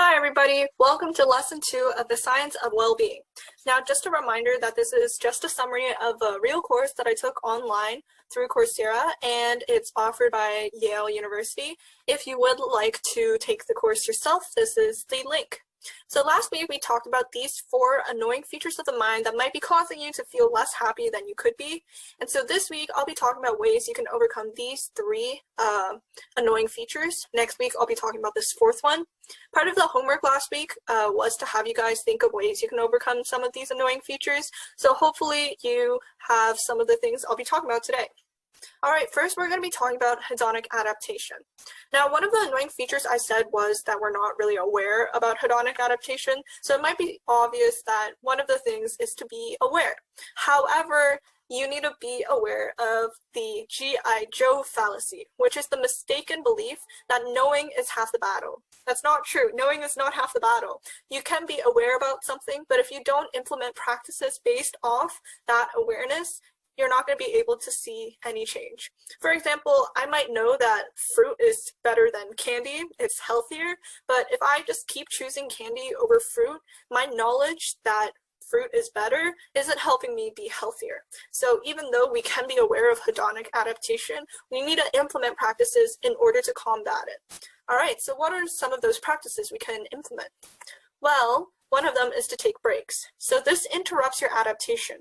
Hi everybody, welcome to lesson 2 of the Science of Well-Being. Now just a reminder that this is just a summary of a real course that I took online through Coursera, and it's offered by Yale University. If you would like to take the course yourself, this is the link. So last week we talked about these 4 annoying features of the mind that might be causing you to feel less happy than you could be. And so this week I'll be talking about ways you can overcome these 3 annoying features. Next week I'll be talking about this 4th one. Part of the homework last week was to have you guys think of ways you can overcome some of these annoying features. So hopefully you have some of the things I'll be talking about today. All right, first we're going to be talking about hedonic adaptation. Now, one of the annoying features I said was that we're not really aware about hedonic adaptation, so it might be obvious that one of the things is to be aware. However, you need to be aware of the G.I. Joe fallacy, which is the mistaken belief that knowing is half the battle. That's not true. Knowing is not half the battle. You can be aware about something, but if you don't implement practices based off that awareness, you're not going to be able to see any change. For example, I might know that fruit is better than candy, it's healthier, but if I just keep choosing candy over fruit, my knowledge that fruit is better isn't helping me be healthier. So even though we can be aware of hedonic adaptation, we need to implement practices in order to combat it. All right, so what are some of those practices we can implement? Well, one of them is to take breaks. So this interrupts your adaptation.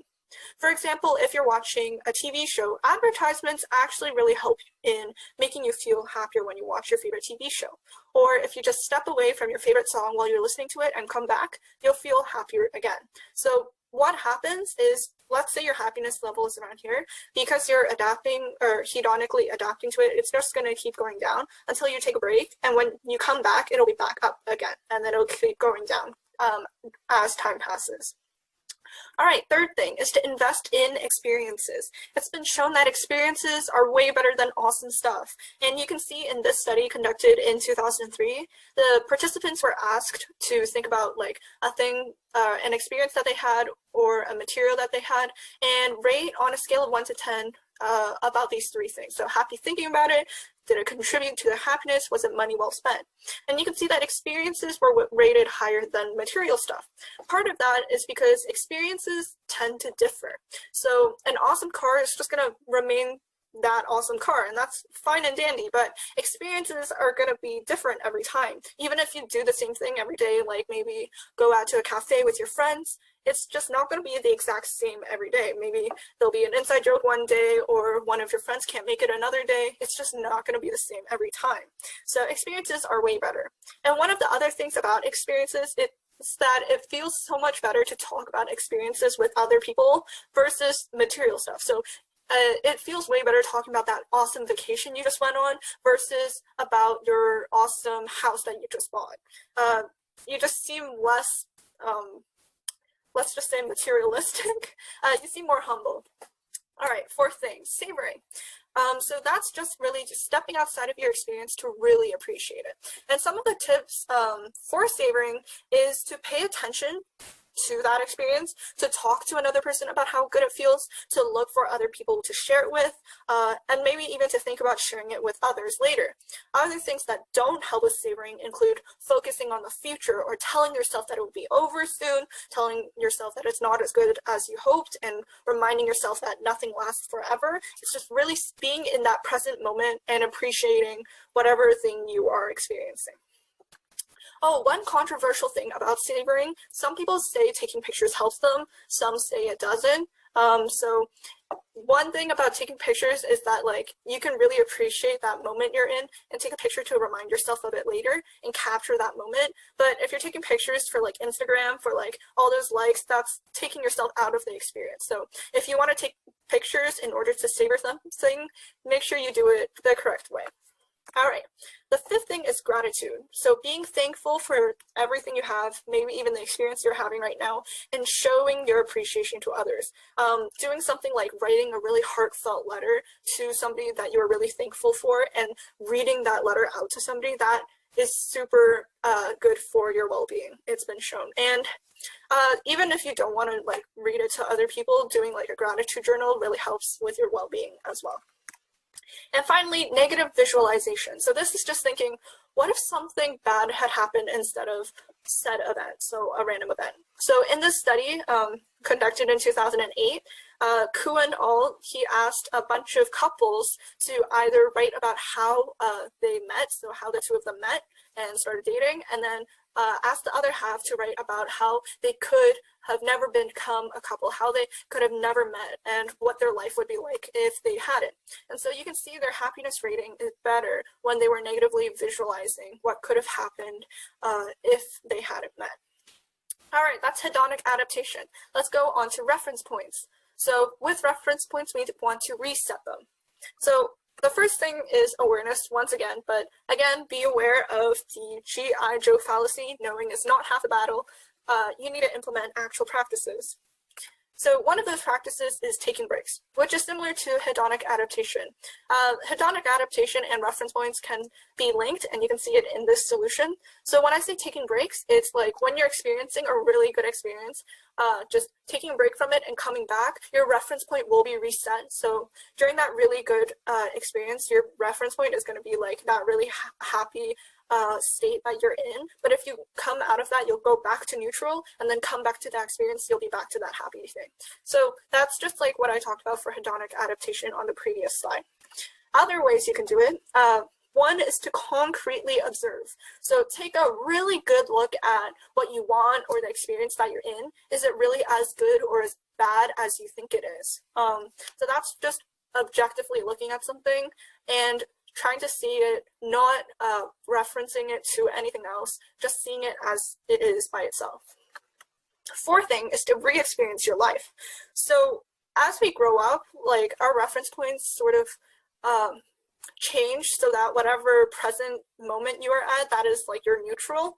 For example, if you're watching a TV show, advertisements actually really help in making you feel happier when you watch your favorite TV show. Or if you just step away from your favorite song while you're listening to it and come back, you'll feel happier again. So what happens is, let's say your happiness level is around here, because you're adapting or hedonically adapting to it, it's just going to keep going down until you take a break, and when you come back, it'll be back up again, and then it'll keep going down as time passes. All right, third thing is to invest in experiences. It's been shown that experiences are way better than awesome stuff. And you can see in this study conducted in 2003, the participants were asked to think about like a thing, an experience that they had or a material that they had, and rate on a scale of 1 to 10 about these 3 things. So happy thinking about it, did it contribute to their happiness, was it money well spent? And you can see that experiences were rated higher than material stuff. Part of that is because experiences tend to differ. So an awesome car is just going to remain that awesome car, and that's fine and dandy, but experiences are going to be different every time. Even if you do the same thing every day, like maybe go out to a cafe with your friends, it's just not going to be the exact same every day. Maybe there'll be an inside joke one day, or one of your friends can't make it another day. It's just not going to be the same every time. So experiences are way better. And one of the other things about experiences, it's that it feels so much better to talk about experiences with other people versus material stuff. So it feels way better talking about that awesome vacation you just went on versus about your awesome house that you just bought. You just seem less, let's just say, materialistic. You seem more humble. All right, 4th thing, savoring. So that's just really just stepping outside of your experience to really appreciate it. And some of the tips for savoring is to pay attention to that experience, to talk to another person about how good it feels, to look for other people to share it with, and maybe even to think about sharing it with others later. Other things that don't help with savoring include focusing on the future or telling yourself that it will be over soon, telling yourself that it's not as good as you hoped, and reminding yourself that nothing lasts forever. It's just really being in that present moment and appreciating whatever thing you are experiencing. Oh, one controversial thing about savoring, some people say taking pictures helps them, some say it doesn't. So one thing about taking pictures is that like you can really appreciate that moment you're in and take a picture to remind yourself of it later and capture that moment. But if you're taking pictures for like Instagram, for like all those likes, that's taking yourself out of the experience. So if you want to take pictures in order to savor something, make sure you do it the correct way. All right, the 5th thing is gratitude. So being thankful for everything you have, maybe even the experience you're having right now, and showing your appreciation to others. Doing something like writing a really heartfelt letter to somebody that you're really thankful for and reading that letter out to somebody, that is super good for your well-being. It's been shown. And even if you don't want to like read it to other people, doing like a gratitude journal really helps with your well-being as well. And finally, negative visualization. So this is just thinking, what if something bad had happened instead of said event, so a random event. So in this study conducted in 2008, Ku and al., he asked a bunch of couples to either write about how they met, so how the two of them met and started dating, and then asked the other half to write about how they could have never become a couple, how they could have never met, and what their life would be like if they hadn't. And so you can see their happiness rating is better when they were negatively visualizing what could have happened if they hadn't met. All right, that's hedonic adaptation. Let's go on to reference points. So with reference points, we want to reset them. So the first thing is awareness, once again, but again, be aware of the G.I. Joe fallacy. Knowing is not half the battle. You need to implement actual practices. So one of those practices is taking breaks, which is similar to hedonic adaptation. Hedonic adaptation and reference points can be linked, and you can see it in this solution. So when I say taking breaks, it's like when you're experiencing a really good experience, just taking a break from it and coming back, your reference point will be reset. So during that really good experience, your reference point is going to be like that really happy state that you're in. But if you come out of that, you'll go back to neutral, and then come back to that experience, you'll be back to that happy thing. So that's just like what I talked about for hedonic adaptation on the previous slide. Other ways you can do it. One is to concretely observe. So take a really good look at what you want or the experience that you're in. Is it really as good or as bad as you think it is? So that's just objectively looking at something and trying to see it, not referencing it to anything else, just seeing it as it is by itself. Fourth thing is to re-experience your life. So as we grow up, like our reference points sort of change so that whatever present moment you are at, that is like your neutral.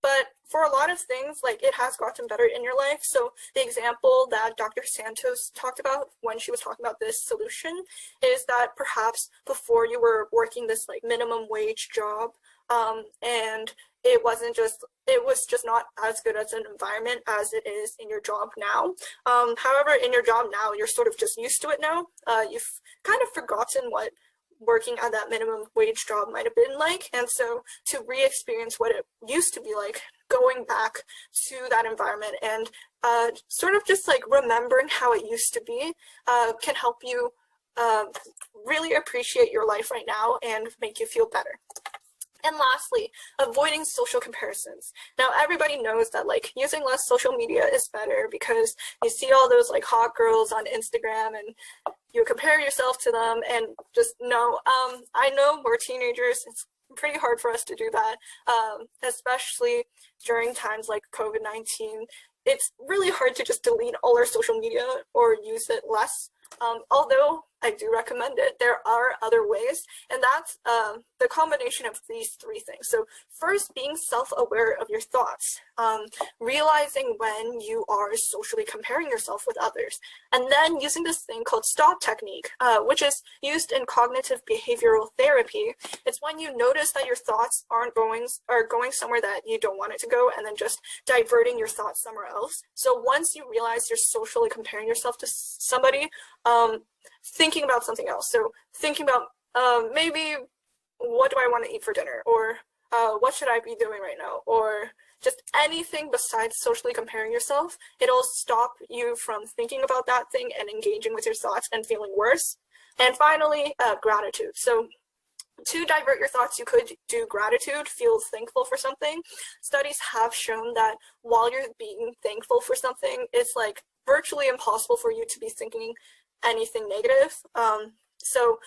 But for a lot of things, like it has gotten better in your life. So the example that Dr. Santos talked about when she was talking about this solution is that perhaps before you were working this like minimum wage job, and it was just not as good as an environment as it is in your job now. However, in your job now, you're sort of just used to it now. You've kind of forgotten what working at that minimum wage job might have been like, and so to re-experience what it used to be like, going back to that environment and sort of just like remembering how it used to be can help you really appreciate your life right now and make you feel better. And lastly, avoiding social comparisons. Now, everybody knows that like using less social media is better because you see all those like hot girls on Instagram and you compare yourself to them, and just know, I know we're teenagers, it's pretty hard for us to do that, especially during times like COVID-19. It's really hard to just delete all our social media or use it less. Although I do recommend it, there are other ways, and that's the combination of these three things. So first, being self-aware of your thoughts, realizing when you are socially comparing yourself with others, and then using this thing called STOP technique, which is used in cognitive behavioral therapy. It's when you notice that your thoughts are going somewhere that you don't want it to go, and then just diverting your thoughts somewhere else. So once you realize you're socially comparing yourself to somebody, thinking about something else. So thinking about maybe what do I want to eat for dinner, or what should I be doing right now, or just anything besides socially comparing yourself. It'll stop you from thinking about that thing and engaging with your thoughts and feeling worse. And finally, gratitude. So to divert your thoughts, you could do gratitude, feel thankful for something. Studies have shown that while you're being thankful for something, it's like virtually impossible for you to be thinking anything negative. So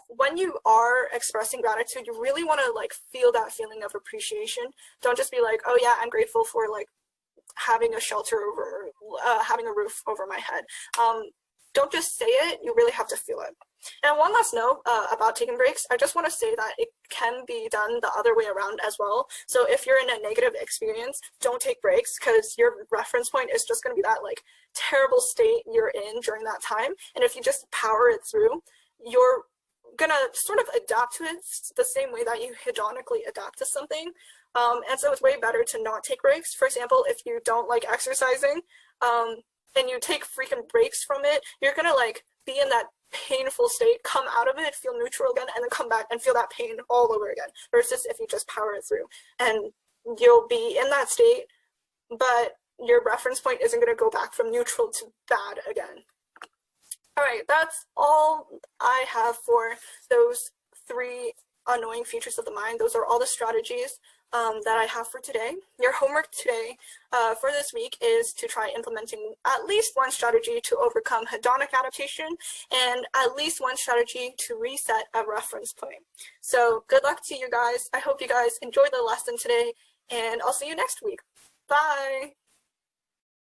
when you are expressing gratitude, you really want to like feel that feeling of appreciation. Don't just be like, oh yeah, I'm grateful for like having a shelter over, having a roof over my head. Don't just say it, you really have to feel it. And one last note about taking breaks, I just want to say that it can be done the other way around as well. So if you're in a negative experience, don't take breaks, because your reference point is just going to be that like terrible state you're in during that time. And if you just power it through, you're going to sort of adapt to it the same way that you hedonically adapt to something. And so it's way better to not take breaks. For example, if you don't like exercising, and you take freaking breaks from it, you're gonna like be in that painful state, come out of it, feel neutral again, and then come back and feel that pain all over again, versus if you just power it through. And you'll be in that state, but your reference point isn't going to go back from neutral to bad again. All right, that's all I have for those 3 annoying features of the mind. Those are all the strategies that I have for today. Your homework today for this week is to try implementing at least one strategy to overcome hedonic adaptation and at least one strategy to reset a reference point. So good luck to you guys. I hope you guys enjoyed the lesson today, and I'll see you next week. Bye!